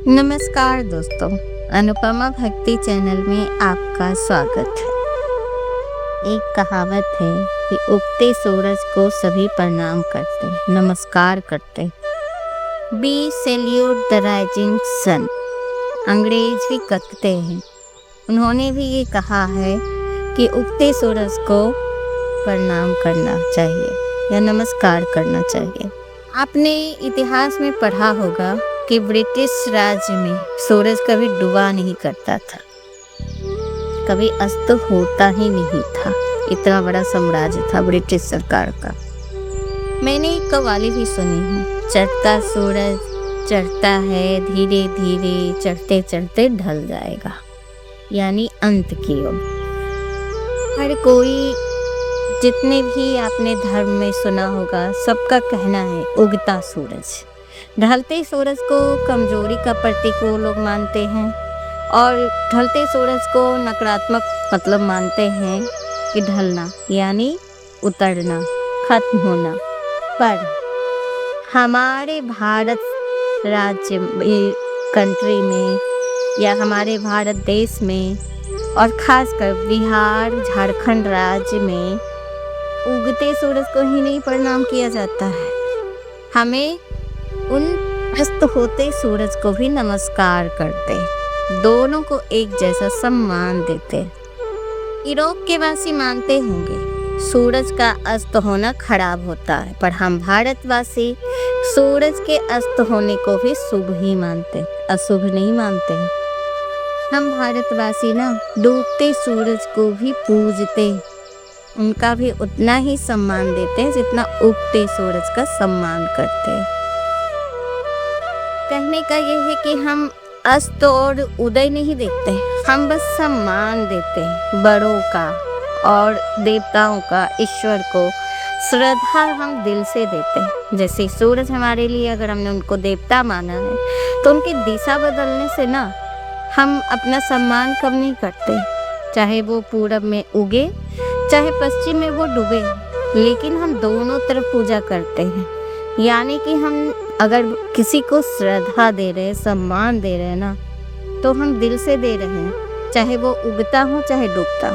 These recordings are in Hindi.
नमस्कार दोस्तों, अनुपमा भक्ति चैनल में आपका स्वागत है। एक कहावत है कि उगते सूरज को सभी प्रणाम करते, नमस्कार करते। Be salute the rising sun. अंग्रेज भी कहते हैं, उन्होंने भी ये कहा है कि उगते सूरज को प्रणाम करना चाहिए या नमस्कार करना चाहिए। आपने इतिहास में पढ़ा होगा कि ब्रिटिश राज्य में सूरज कभी डूबा नहीं करता था, कभी अस्त होता ही नहीं था। इतना बड़ा साम्राज्य था ब्रिटिश सरकार का। मैंने एक कव्वाली भी सुनी है, चढ़ता सूरज चढ़ता है धीरे धीरे, चढ़ते चढ़ते ढल जाएगा, यानी अंत की ओर। हर कोई, जितने भी आपने धर्म में सुना होगा, सबका कहना है उगता सूरज। ढलते सूरज को कमजोरी का प्रतीक वो लोग मानते हैं और ढलते सूरज को नकारात्मक मतलब मानते हैं कि ढलना यानी उतरना, खत्म होना। पर हमारे भारत राज्य कंट्री में या हमारे भारत देश में और ख़ासकर बिहार झारखंड राज्य में उगते सूरज को ही नहीं प्रणाम किया जाता है। हमें उन अस्त होते सूरज को भी नमस्कार करते, दोनों को एक जैसा सम्मान देते। यूरोप के वासी मानते होंगे सूरज का अस्त होना खराब होता है, पर हम भारतवासी सूरज के अस्त होने को भी शुभ ही मानते, अशुभ नहीं मानते। हम भारतवासी ना डूबते सूरज को भी पूजते, उनका भी उतना ही सम्मान देते हैं जितना उगते सूरज का सम्मान करते हैं। कहने का यह है कि हम अस्त और उदय नहीं देखते, हम बस सम्मान देते हैं बड़ों का और देवताओं का, ईश्वर को श्रद्धा हम दिल से देते हैं। जैसे सूरज हमारे लिए, अगर हमने उनको देवता माना है तो उनकी दिशा बदलने से ना हम अपना सम्मान कम नहीं करते। चाहे वो पूरब में उगे चाहे पश्चिम में वो डूबे, लेकिन हम दोनों तरफ पूजा करते हैं। यानी कि हम अगर किसी को श्रद्धा दे रहे हैं, सम्मान दे रहे हैं ना, तो हम दिल से दे रहे हैं, चाहे वो उगता हो चाहे डूबता।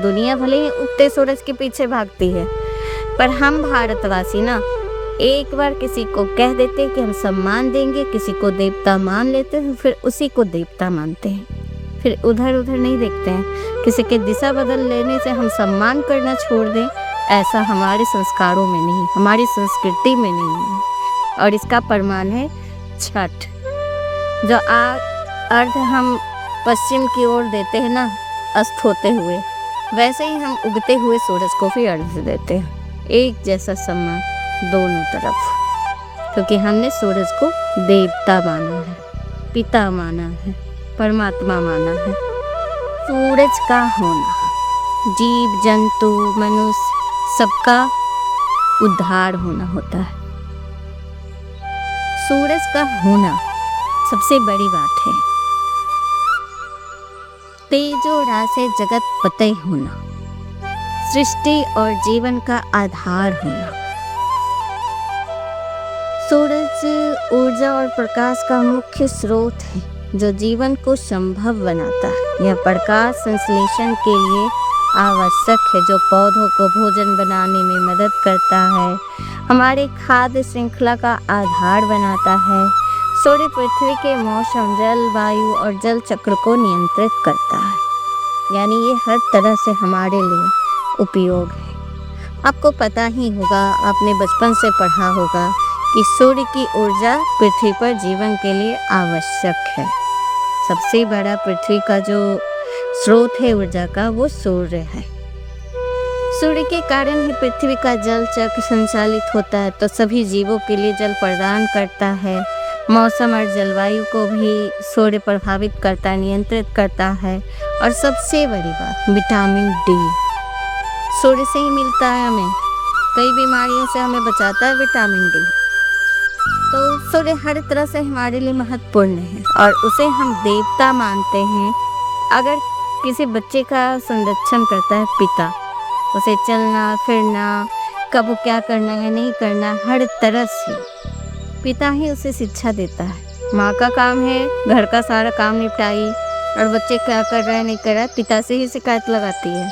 दुनिया भले ही उगते सूरज के पीछे भागती है, पर हम भारतवासी ना एक बार किसी को कह देते कि हम सम्मान देंगे, किसी को देवता मान लेते हैं, फिर उसी को देवता मानते हैं, फिर उधर उधर नहीं देखते हैं। किसी के दिशा बदल लेने से हम सम्मान करना छोड़ दें, ऐसा हमारे संस्कारों में नहीं, हमारी संस्कृति में नहीं है। और इसका प्रमाण है छठ, जो अर्घ हम पश्चिम की ओर देते हैं ना अस्त होते हुए, वैसे ही हम उगते हुए सूरज को भी अर्घ देते हैं। एक जैसा सम्मान दोनों तरफ, क्योंकि हमने सूरज को देवता माना है, पिता माना है, परमात्मा माना है। सूरज का होना जीव जंतु मनुष्य सबका उद्धार होना होता है। सूरज का होना सबसे बड़ी बात है। तेजो रासे जगत पतय होना, सृष्टि और जीवन का आधार होना। सूरज ऊर्जा और प्रकाश का मुख्य स्रोत है जो जीवन को संभव बनाता है। यह प्रकाश संश्लेषण के लिए आवश्यक है, जो पौधों को भोजन बनाने में मदद करता है, हमारे खाद्य श्रृंखला का आधार बनाता है। सूर्य पृथ्वी के मौसम, जल, वायु और जल चक्र को नियंत्रित करता है, यानी ये हर तरह से हमारे लिए उपयोग है। आपको पता ही होगा, आपने बचपन से पढ़ा होगा कि सूर्य की ऊर्जा पृथ्वी पर जीवन के लिए आवश्यक है। सबसे बड़ा पृथ्वी का जो स्रोत है ऊर्जा का, वो सूर्य है। सूर्य के कारण ही पृथ्वी का जल चक्र संचालित होता है, तो सभी जीवों के लिए जल प्रदान करता है। मौसम और जलवायु को भी सूर्य प्रभावित करता है, नियंत्रित करता है। और सबसे बड़ी बात, विटामिन डी सूर्य से ही मिलता है हमें, कई बीमारियों से हमें बचाता है विटामिन डी। तो सूर्य हर तरह से हमारे लिए महत्वपूर्ण है और उसे हम देवता मानते हैं। अगर किसी बच्चे का संरक्षण करता है पिता, उसे चलना फिरना, कब क्या करना है नहीं करना, हर तरह से पिता ही उसे शिक्षा देता है। माँ का काम है घर का सारा काम निपटाई, और बच्चे क्या कर रहे हैं नहीं कर रहे पिता से ही शिकायत लगाती है।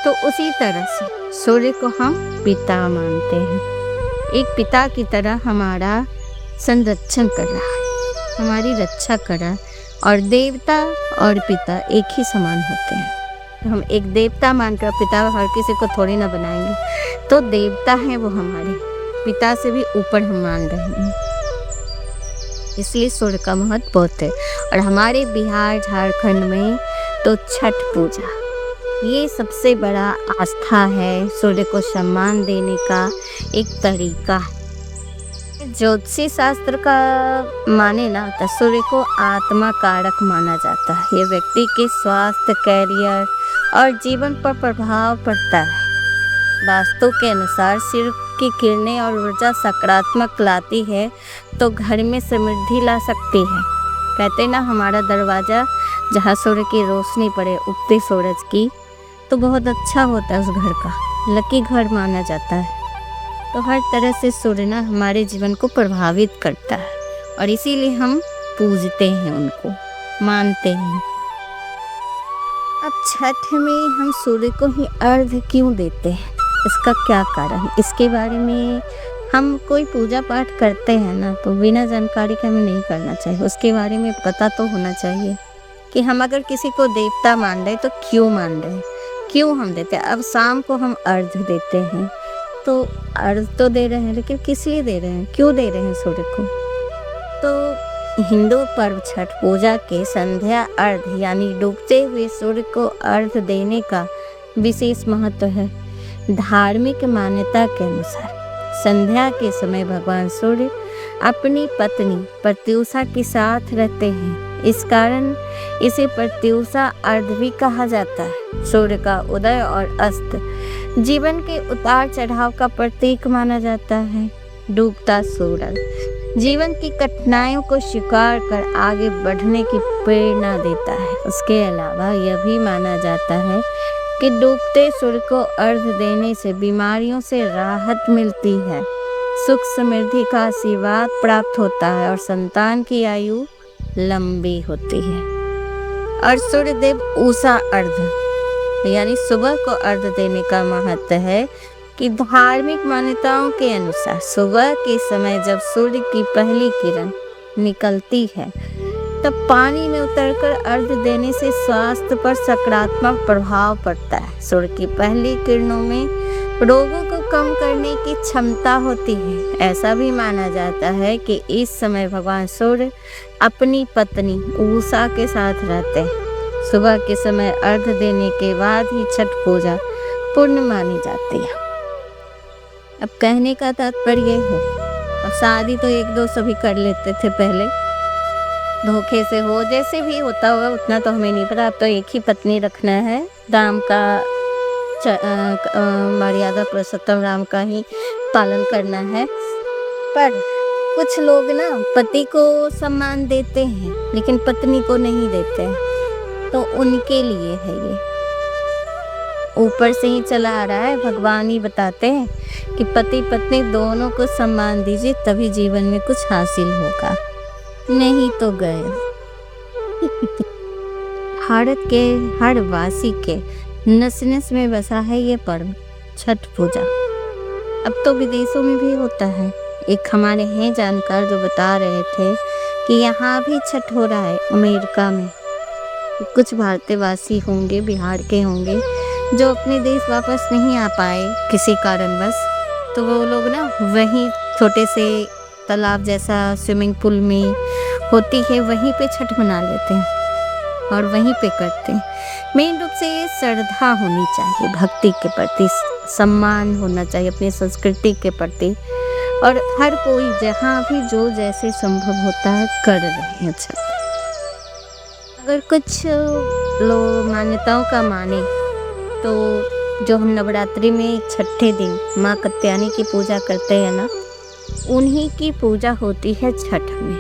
तो उसी तरह से सूर्य को हम पिता मानते हैं। एक पिता की तरह हमारा संरक्षण कर रहा है, हमारी रक्षा कर रहा है। और देवता और पिता एक ही समान होते हैं। तो हम एक देवता मानकर पिता हर किसी को थोड़ी ना बनाएंगे। तो देवता हैं वो हमारे, पिता से भी ऊपर हम मान रहे हैं। इसलिए सूर्य का महत्व बहुत है। और हमारे बिहार झारखंड में तो छठ पूजा ये सबसे बड़ा आस्था है, सूर्य को सम्मान देने का एक तरीका है। ज्योतिषी शास्त्र का माने ना तो सूर्य को आत्मा कारक माना जाता है। ये व्यक्ति के स्वास्थ्य, कैरियर और जीवन पर प्रभाव पड़ता है। वास्तु के अनुसार सूर्य की किरणें और ऊर्जा सकारात्मक लाती है तो घर में समृद्धि ला सकती है। कहते ना हमारा दरवाज़ा जहाँ सूर्य की रोशनी पड़े उगते सूरज की तो बहुत अच्छा होता है, उस घर का लकी घर माना जाता है। तो हर तरह से सूर्य ना हमारे जीवन को प्रभावित करता है और इसीलिए हम पूजते हैं, उनको मानते हैं। अब छठ में हम सूर्य को ही अर्घ क्यों देते हैं, इसका क्या कारण, इसके बारे में हम कोई पूजा पाठ करते हैं ना तो बिना जानकारी के हमें नहीं करना चाहिए। उसके बारे में पता तो होना चाहिए कि हम अगर किसी को देवता मान रहे तो क्यों मान रहे हैं, क्यों हम देते हैं। अब शाम को हम अर्घ देते हैं तो अर्घ तो दे रहे हैं, लेकिन किस लिए दे रहे हैं, क्यों दे रहे हैं सूर्य को। तो हिंदू पर्व छठ पूजा के संध्या अर्घ यानी डूबते हुए सूर्य को अर्घ देने का विशेष महत्व है। धार्मिक मान्यता के अनुसार संध्या के समय भगवान सूर्य अपनी पत्नी प्रत्युषा के साथ रहते हैं। इस कारण इसे प्रत्युषा अर्घ भी कहा जाता है। सूर्य का उदय और अस्त जीवन के उतार चढ़ाव का प्रतीक माना जाता है। डूबता सूरज जीवन की कठिनाइयों को स्वीकार कर आगे बढ़ने की प्रेरणा देता है। उसके अलावा यह भी माना जाता है कि डूबते सूर्य को अर्घ देने से बीमारियों से राहत मिलती है, सुख समृद्धि का आशीर्वाद प्राप्त होता है और संतान की आयु लंबी होती है। और सूर्यदेव उषा अर्घ यानी सुबह को अर्घ देने का महत्व है कि धार्मिक मान्यताओं के अनुसार सुबह के समय जब सूर्य की पहली किरण निकलती है तब पानी में उतरकर अर्घ देने से स्वास्थ्य पर सकारात्मक प्रभाव पड़ता है। सूर्य की पहली किरणों में रोगों को कम करने की क्षमता होती है। ऐसा भी माना जाता है कि इस समय भगवान सूर्य अपनी पत्नी उषा के साथ रहते हैं। सुबह के समय अर्घ देने के बाद ही छठ पूजा पूर्ण मानी जाती है। अब कहने का तात्पर्य है, अब शादी तो एक दो सभी कर लेते थे पहले, धोखे से हो जैसे भी होता होगा उतना तो हमें नहीं पता। अब तो एक ही पत्नी रखना है, राम का मर्यादा पुरुषोत्तम राम का ही पालन करना है। पर कुछ लोग ना पति को सम्मान देते हैं लेकिन पत्नी को नहीं देते हैं, तो उनके लिए है ये ऊपर से ही चला आ रहा है। भगवान ही बताते हैं कि पति पत्नी दोनों को सम्मान दीजिए तभी जीवन में कुछ हासिल होगा, नहीं तो गए। भारत के हर वासी के नस नस में बसा है ये पर्व छठ पूजा। अब तो विदेशों में भी होता है। एक हमारे हैं जानकार जो बता रहे थे कि यहाँ भी छठ हो रहा है अमेरिका में। कुछ भारतीयवासी होंगे, बिहार के होंगे जो अपने देश वापस नहीं आ पाए किसी कारणवश, तो वो लोग ना वहीं छोटे से तालाब जैसा स्विमिंग पूल में होती है वहीं पे छठ मना लेते हैं और वहीं पे करते हैं। मेन रूप से ये श्रद्धा होनी चाहिए, भक्ति के प्रति सम्मान होना चाहिए, अपनी संस्कृति के प्रति। और हर कोई जहाँ भी जो जैसे संभव होता है कर रहे हैं छठ। अगर कुछ लोग मान्यताओं का माने तो जो हम नवरात्रि में छठे दिन माँ कत्यानी की पूजा करते हैं ना, उन्हीं की पूजा होती है छठ में।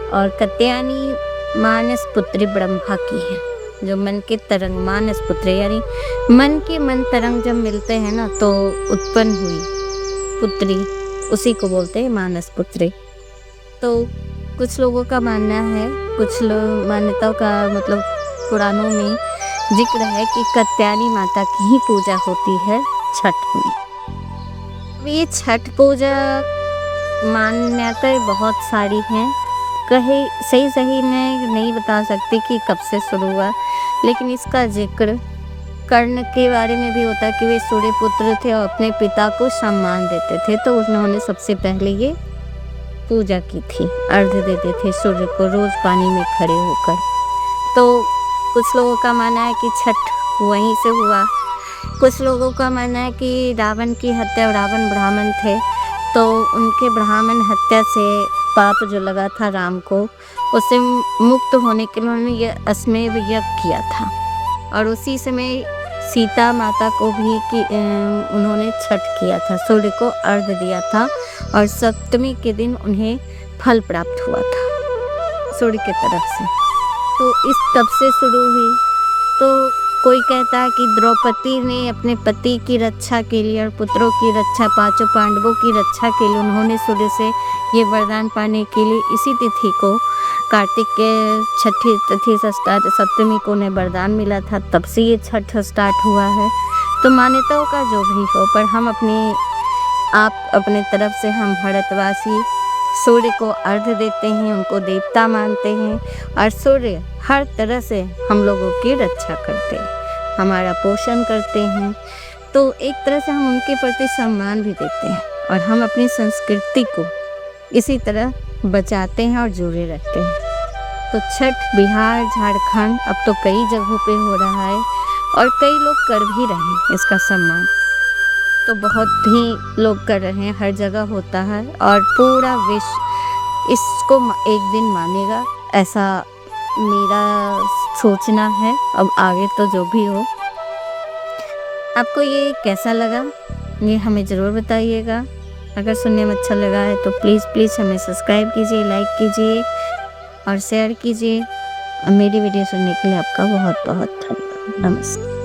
और कत्यानी मानस पुत्री ब्रह्मा की है, जो मन के तरंग मानस पुत्र यानी मन के मन तरंग जब मिलते हैं ना तो उत्पन्न हुई पुत्री, उसी को बोलते हैं मानस पुत्री। तो कुछ लोगों का मानना है, कुछ लोग मान्यताओं का मतलब पुराणों में जिक्र है कि कात्यायनी माता की ही पूजा होती है छठ में। अब ये छठ पूजा मान्यताएं बहुत सारी हैं, कहे सही मैं नहीं बता सकती कि कब से शुरू हुआ, लेकिन इसका जिक्र कर्ण के बारे में भी होता है कि वे सूर्य पुत्र थे और अपने पिता को सम्मान देते थे, तो उन्होंने सबसे पहले ये पूजा की थी, अर्घ्य देते थे सूर्य को रोज पानी में खड़े होकर। तो कुछ लोगों का मानना है कि छठ वहीं से हुआ, कुछ लोगों का मानना है कि रावण की हत्या, रावण ब्राह्मण थे तो उनके ब्राह्मण हत्या से पाप जो लगा था राम को, उससे मुक्त होने के लिए उन्होंने यह अश्वमेध यज्ञ किया था। और उसी समय सीता माता को भी कि उन्होंने छठ किया था, सूर्य को अर्घ्य दिया था और सप्तमी के दिन उन्हें फल प्राप्त हुआ था सूर्य की तरफ से। तो इस तब से शुरू हुई। तो कोई कहता है कि द्रौपदी ने अपने पति की रक्षा के लिए और पुत्रों की रक्षा, पांचों पांडवों की रक्षा के लिए उन्होंने सूर्य से ये वरदान पाने के लिए इसी तिथि को, कार्तिक के छठी तिथि से स्टार्ट, सप्तमी को उन्हें वरदान मिला था, तब से ये छठ स्टार्ट हुआ है। तो मान्यताओं का जो भी हो, पर हम अपने तरफ से हम भारतवासी सूर्य को अर्घ्य देते हैं, उनको देवता मानते हैं और सूर्य हर तरह से हम लोगों की रक्षा करते हैं, हमारा पोषण करते हैं। तो एक तरह से हम उनके प्रति सम्मान भी देते हैं और हम अपनी संस्कृति को इसी तरह बचाते हैं और जोड़े रखते हैं। तो छठ बिहार, झारखंड, अब तो कई जगहों पे हो रहा है और कई लोग कर भी रहे हैं इसका सम्मान, तो बहुत ही लोग कर रहे हैं, हर जगह होता है और पूरा विश्व इसको एक दिन मानेगा, ऐसा मेरा सोचना है। अब आगे तो जो भी हो। आपको ये कैसा लगा ये हमें ज़रूर बताइएगा। अगर सुनने में अच्छा लगा है तो प्लीज़ हमें सब्सक्राइब कीजिए, लाइक कीजिए और शेयर कीजिए। और मेरी वीडियो सुनने के लिए आपका बहुत बहुत धन्यवाद। नमस्कार।